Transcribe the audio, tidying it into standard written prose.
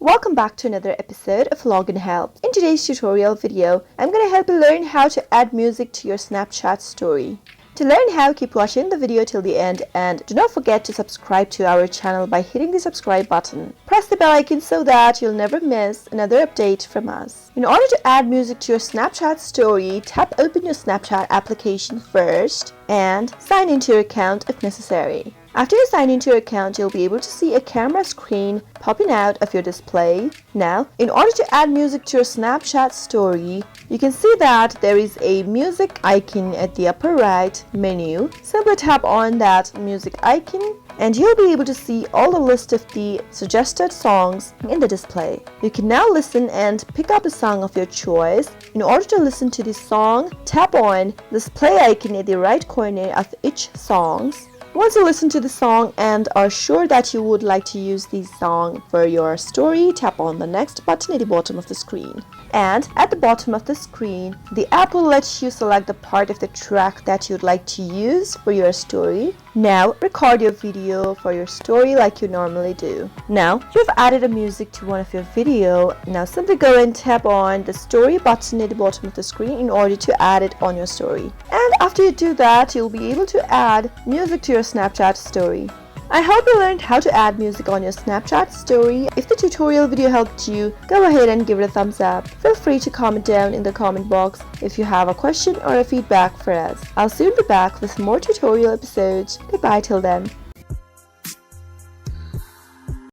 Welcome back to another episode of Login Help. In today's tutorial video, I'm going to help you learn how to add music to your Snapchat story. To learn how, keep watching the video till the end and do not forget to subscribe to our channel by hitting the subscribe button. Press the bell icon so that you'll never miss another update from us. In order to add music to your Snapchat story, tap open your Snapchat application first and sign into your account if necessary. After you sign into your account, you'll be able to see a camera screen popping out of your display. Now, in order to add music to your Snapchat story, you can see that there is a music icon at the upper right menu. Simply tap on that music icon and you'll be able to see all the list of the suggested songs in the display. You can now listen and pick up a song of your choice. In order to listen to the song, tap on this play icon at the right corner of each song. Once you listen to the song and are sure that you would like to use the song for your story, tap on the next button at the bottom of the screen. And at the bottom of the screen, the app will let you select the part of the track that you'd like to use for your story. Now, record your video for your story like you normally do. Now, you've added a music to one of your video. Now, simply go and tap on the story button at the bottom of the screen in order to add it on your story. And after you do that, you'll be able to add music to your Snapchat story. I hope you learned how to add music on your Snapchat story. If the tutorial video helped you, go ahead and give it a thumbs up. Feel free to comment down in the comment box if you have a question or a feedback for us. I'll soon be back with more tutorial episodes. Goodbye till then.